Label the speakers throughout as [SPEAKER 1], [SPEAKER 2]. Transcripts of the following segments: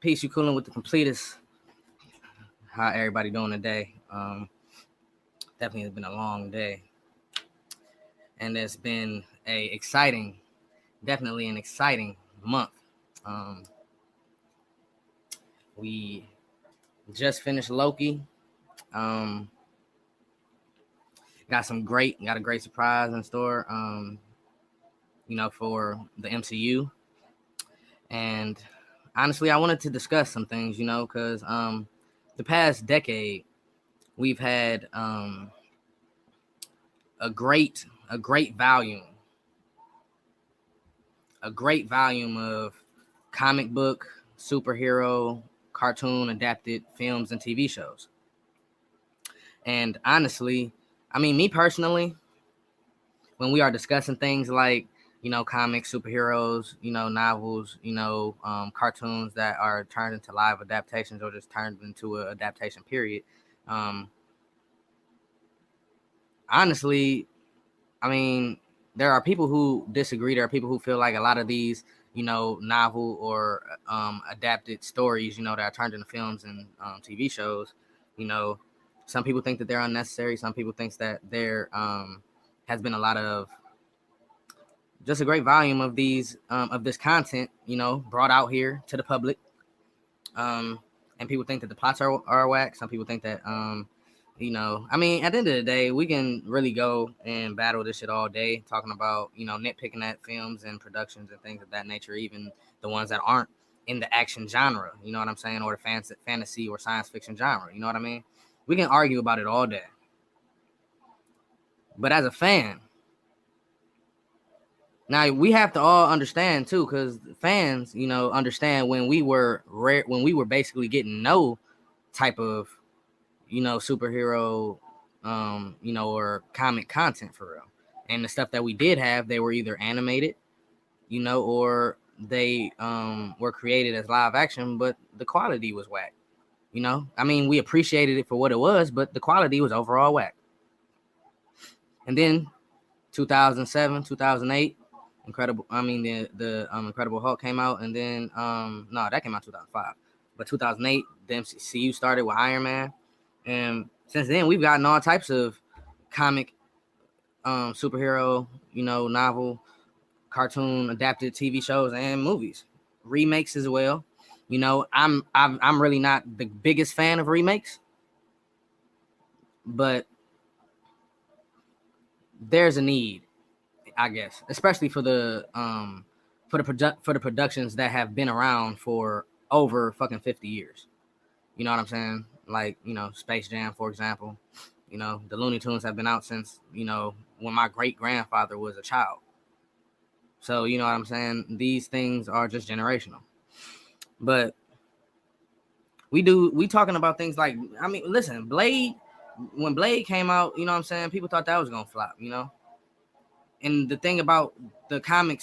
[SPEAKER 1] Peace, you coolin' with the Completists. How everybody doing today? Definitely has been a long day, and it's been definitely an exciting month. We just finished Loki. Got a great surprise in store. For the MCU, and honestly, I wanted to discuss some things, because the past decade we've had a great volume of comic book, superhero, cartoon adapted films and TV shows. And honestly, I mean, me personally, when we are discussing things like, comics, superheroes, novels, cartoons that are turned into live adaptations or just turned into an adaptation period, honestly, I mean, there are people who disagree. There are people who feel like a lot of these, novel or adapted stories, that are turned into films and TV shows, some people think that they're unnecessary. Some people think that there has been a lot of just a great volume of these of this content, brought out here to the public. And people think that the plots are whack. Some people think that I mean, at the end of the day, we can really go and battle this shit all day, talking about, nitpicking at films and productions and things of that nature, even the ones that aren't in the action genre, you know what I'm saying, or the fantasy or science fiction genre, you know what I mean? We can argue about it all day. But as a fan, now we have to all understand too, because fans, understand when we were basically getting no type of superhero, or comic content for real. And the stuff that we did have, they were either animated, or they were created as live action, but the quality was whack. I mean, we appreciated it for what it was, but the quality was overall whack. And then 2007, 2008, Incredible Hulk came out, and then no, that came out 2005. But 2008, the MCU started with Iron Man. And since then, we've gotten all types of comic, superhero, novel, cartoon, adapted TV shows and movies, remakes as well. I'm really not the biggest fan of remakes, but there's a need, I guess, especially for the productions that have been around for over fucking 50 years. You know what I'm saying? Like, Space Jam, for example. The Looney Tunes have been out since, when my great-grandfather was a child. So, you know what I'm saying? These things are just generational. But we talking about things like, I mean, listen, when Blade came out, you know what I'm saying? People thought that was going to flop, And the thing about the comic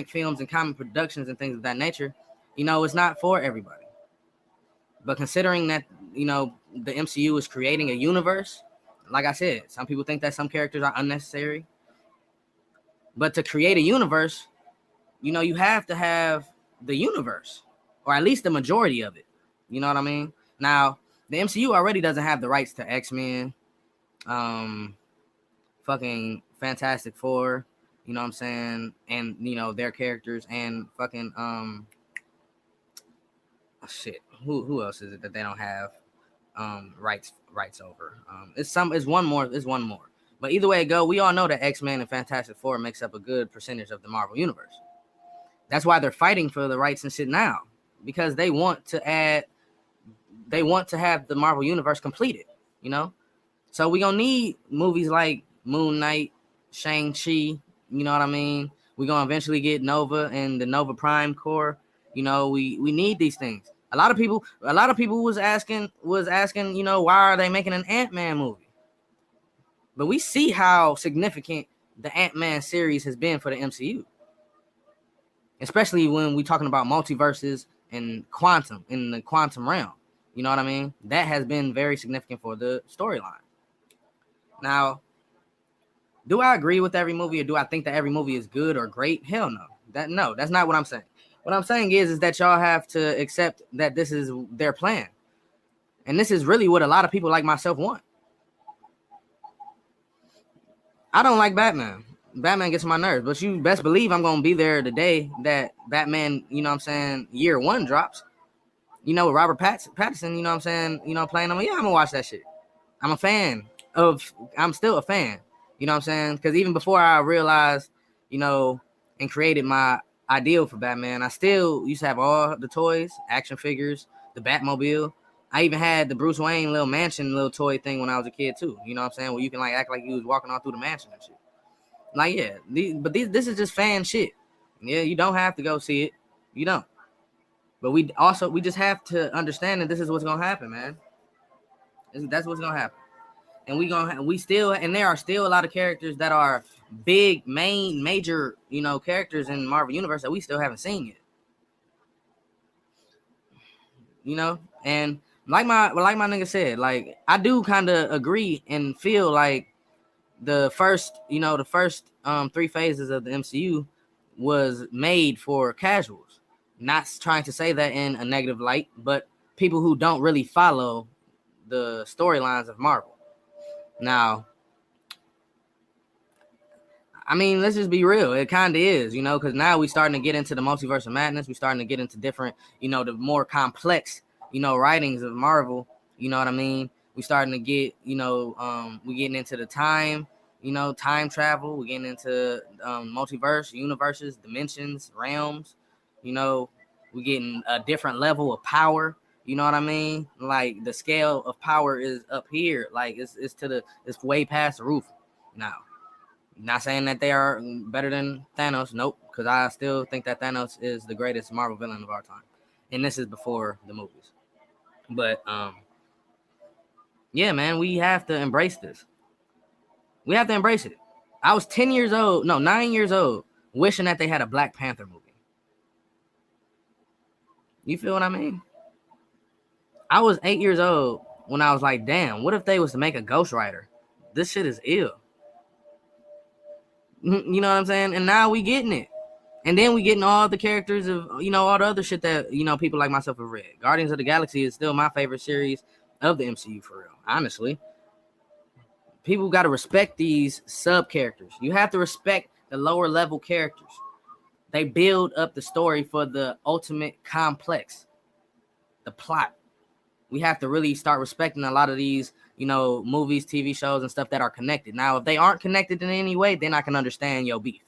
[SPEAKER 1] films and comic productions and things of that nature, it's not for everybody. But considering that, the MCU is creating a universe, like I said, some people think that some characters are unnecessary. But to create a universe, you have to have the universe, or at least the majority of it. You know what I mean? Now, the MCU already doesn't have the rights to X-Men, fucking Fantastic Four, you know what I'm saying? And, their characters, and fucking, who else is it that they don't have rights over? It's one more. But either way it go, we all know that X-Men and Fantastic Four makes up a good percentage of the Marvel universe. That's why they're fighting for the rights and shit now, because they want to have the Marvel universe completed, So we gonna need movies like Moon Knight, Shang-Chi, you know what I mean? We're gonna eventually get Nova and the Nova Prime Corps. We need these things. A lot of people was asking, why are they making an Ant-Man movie? But we see how significant the Ant-Man series has been for the MCU. Especially when we're talking about multiverses and in the quantum realm. You know what I mean? That has been very significant for the storyline. Now, do I agree with every movie, or do I think that every movie is good or great? Hell no. That's not what I'm saying. What I'm saying is that y'all have to accept that this is their plan. And this is really what a lot of people like myself want. I don't like Batman. Batman gets on my nerves, but you best believe I'm going to be there the day that Batman, you know what I'm saying, year 1 drops. You know, with Robert Pattinson, you know what I'm saying, you know, playing him. Yeah, I'm going to watch that shit. I'm still a fan. You know what I'm saying? Because even before I realized, you know, and created my ideal for Batman, I still used to have all the toys, action figures, the Batmobile. I even had the Bruce Wayne little mansion, little toy thing when I was a kid too. You know what I'm saying? Where you can like act like you was walking all through the mansion and shit. Like, yeah, this is just fan shit. Yeah, you don't have to go see it. You don't. But we just have to understand that this is what's gonna happen, man. That's what's gonna happen. And there are still a lot of characters that are big, major, you know, characters in Marvel Universe that we still haven't seen yet. You know, and like my nigga said, like I do kind of agree and feel like the first 3 phases of the MCU was made for casuals. Not trying to say that in a negative light, but people who don't really follow the storylines of Marvel. Now, I mean, let's just be real. It kind of is, you know, because now we're starting to get into the multiverse of madness. We're starting to get into different, you know, the more complex, you know, writings of Marvel. You know what I mean? We're starting to get, you know, we're getting into the time, you know, time travel. We're getting into multiverse, universes, dimensions, realms. You know, we're getting a different level of power. You know what I mean? Like the scale of power is up here. Like it's way past the roof now. Not saying that they are better than Thanos. Nope. Because I still think that Thanos is the greatest Marvel villain of our time. And this is before the movies. But, yeah, man, we have to embrace this. We have to embrace it. I was 9 years old, wishing that they had a Black Panther movie. You feel what I mean? I was 8 years old when I was like, damn, what if they was to make a Ghost Rider? This shit is ill. You know what I'm saying? And now we getting it. And then we getting all the characters of, you know, all the other shit that, you know, people like myself have read. Guardians of the Galaxy is still my favorite series of the MCU for real. Honestly. People got to respect these sub characters. You have to respect the lower level characters. They build up the story for the ultimate complex. The plot. We have to really start respecting a lot of these, you know, movies, TV shows, and stuff that are connected. Now, if they aren't connected in any way, then I can understand your beef.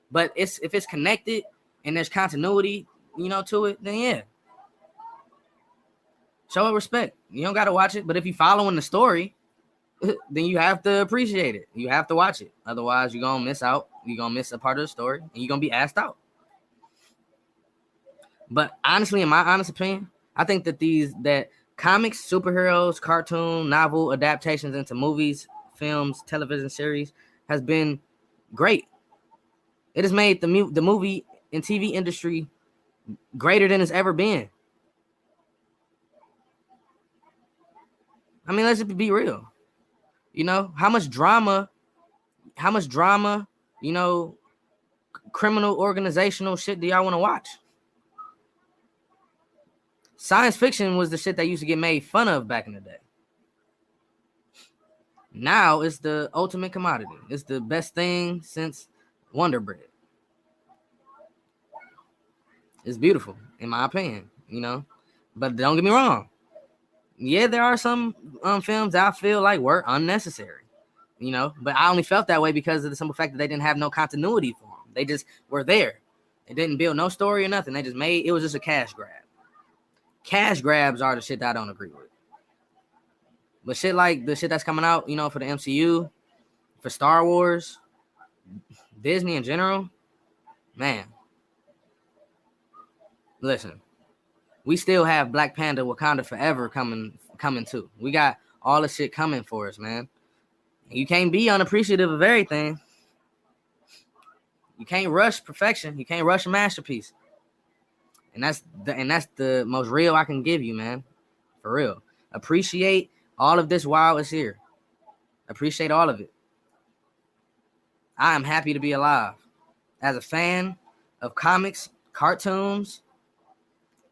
[SPEAKER 1] But if it's connected and there's continuity, you know, to it, then yeah. Show it respect. You don't got to watch it. But if you're following the story, then you have to appreciate it. You have to watch it. Otherwise, you're going to miss out. You're going to miss a part of the story, and you're going to be asked out. But honestly, in my honest opinion, I think that comics, superheroes, cartoon, novel adaptations into movies, films, television series has been great. It has made the movie and TV industry greater than it's ever been. I mean, let's just be real. You know, how much drama, you know, criminal organizational shit do y'all want to watch? Science fiction was the shit that used to get made fun of back in the day. Now it's the ultimate commodity. It's the best thing since Wonder Bread. It's beautiful, in my opinion, you know. But don't get me wrong. Yeah, there are some films that I feel like were unnecessary, you know. But I only felt that way because of the simple fact that they didn't have no continuity for them. They just were there. They didn't build no story or nothing. It was just a cash grab. Cash grabs are the shit that I don't agree with. But shit like the shit that's coming out, you know, for the MCU, for Star Wars, Disney in general, man. Listen, we still have Black Panther Wakanda Forever coming too. We got all the shit coming for us, man. You can't be unappreciative of everything. You can't rush perfection. You can't rush a masterpiece. And that's the most real I can give you, man. For real. Appreciate all of this while it's here. Appreciate all of it. I am happy to be alive. As a fan of comics, cartoons,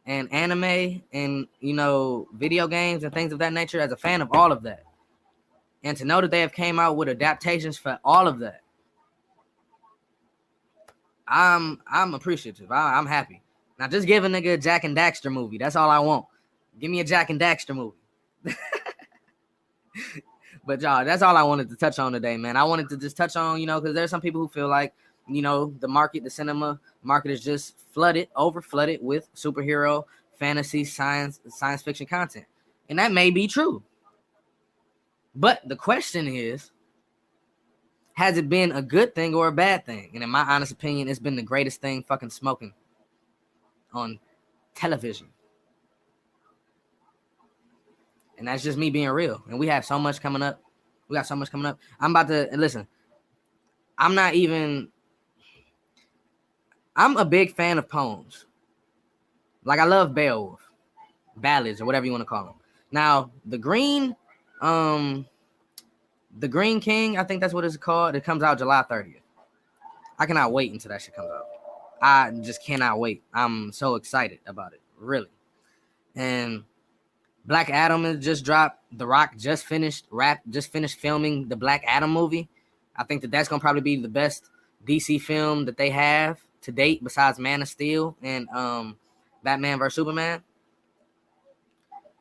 [SPEAKER 1] and anime and, you know, video games and things of that nature, as a fan of all of that. And to know that they have came out with adaptations for all of that, I'm appreciative. I'm happy. Now just give a nigga a Jack and Daxter movie. That's all I want. Give me a Jack and Daxter movie. But y'all, that's all I wanted to touch on today, man. I wanted to just touch on, you know, because there's some people who feel like, you know, the cinema market is just over flooded with superhero, fantasy, science fiction content. And that may be true. But the question is, has it been a good thing or a bad thing? And in my honest opinion, it's been the greatest thing fucking smoking on television. And that's just me being real. And we have so much coming up. I'm about to listen. I'm a big fan of poems. Like, I love Beowulf, ballads, or whatever you want to call them. Now, the Green King, I think that's what it's called. It comes out July 30th. I cannot wait until that shit comes out. I just cannot wait. I'm so excited about it, really. And Black Adam has just dropped. The Rock just finished filming the Black Adam movie. I think that's gonna probably be the best DC film that they have to date, besides Man of Steel and Batman vs Superman.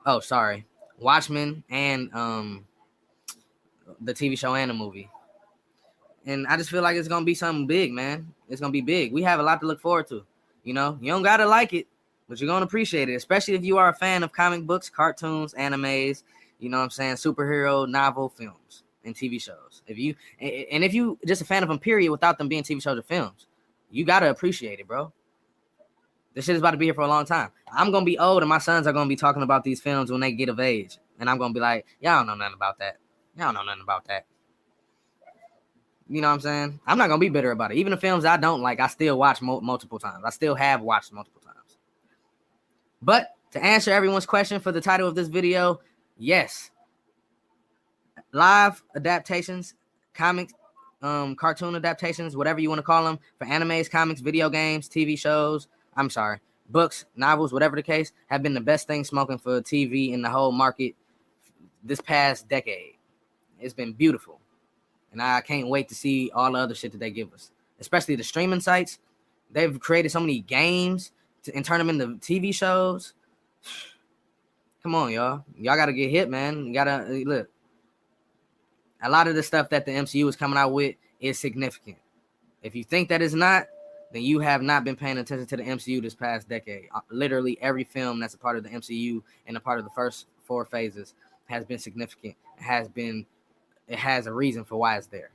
[SPEAKER 1] Oh, sorry, Watchmen and the TV show and the movie. And I just feel like it's gonna be something big, man. It's gonna be big. We have a lot to look forward to. You know, you don't gotta like it, but you're gonna appreciate it, especially if you are a fan of comic books, cartoons, animes, you know what I'm saying, superhero novel films and TV shows. If you just a fan of them, period, without them being TV shows or films, you gotta appreciate it, bro. This shit is about to be here for a long time. I'm gonna be old, and my sons are gonna be talking about these films when they get of age, and I'm gonna be like, y'all don't know nothing about that. Y'all don't know nothing about that. You know what I'm saying? I'm not gonna be bitter about it. Even the films I don't like, I still watch multiple times. I still have watched multiple times. But to answer everyone's question for the title of this video, yes, live adaptations, comics, cartoon adaptations, whatever you want to call them, for animes, comics, video games, TV shows, books, novels, whatever the case, have been the best thing smoking for TV in the whole market this past decade. It's been beautiful. And I can't wait to see all the other shit that they give us, especially the streaming sites. They've created so many games and turn them into TV shows. Come on, y'all. Y'all got to get hit, man. You got to look. A lot of the stuff that the MCU is coming out with is significant. If you think that is not, then you have not been paying attention to the MCU this past decade. Literally every film that's a part of the MCU and a part of the first 4 phases has been significant. It has a reason for why it's there.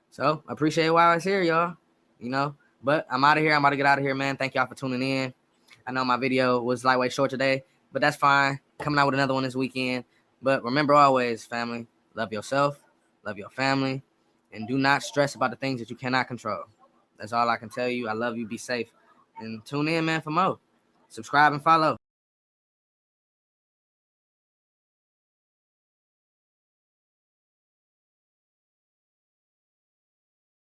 [SPEAKER 1] So appreciate it while it's here, y'all. You know, but I'm out of here. I'm about to get out of here, man. Thank y'all for tuning in. I know my video was lightweight short today, but that's fine. Coming out with another one this weekend. But remember always, family, love yourself, love your family, and do not stress about the things that you cannot control. That's all I can tell you. I love you. Be safe. And tune in, man, for more. Subscribe and follow.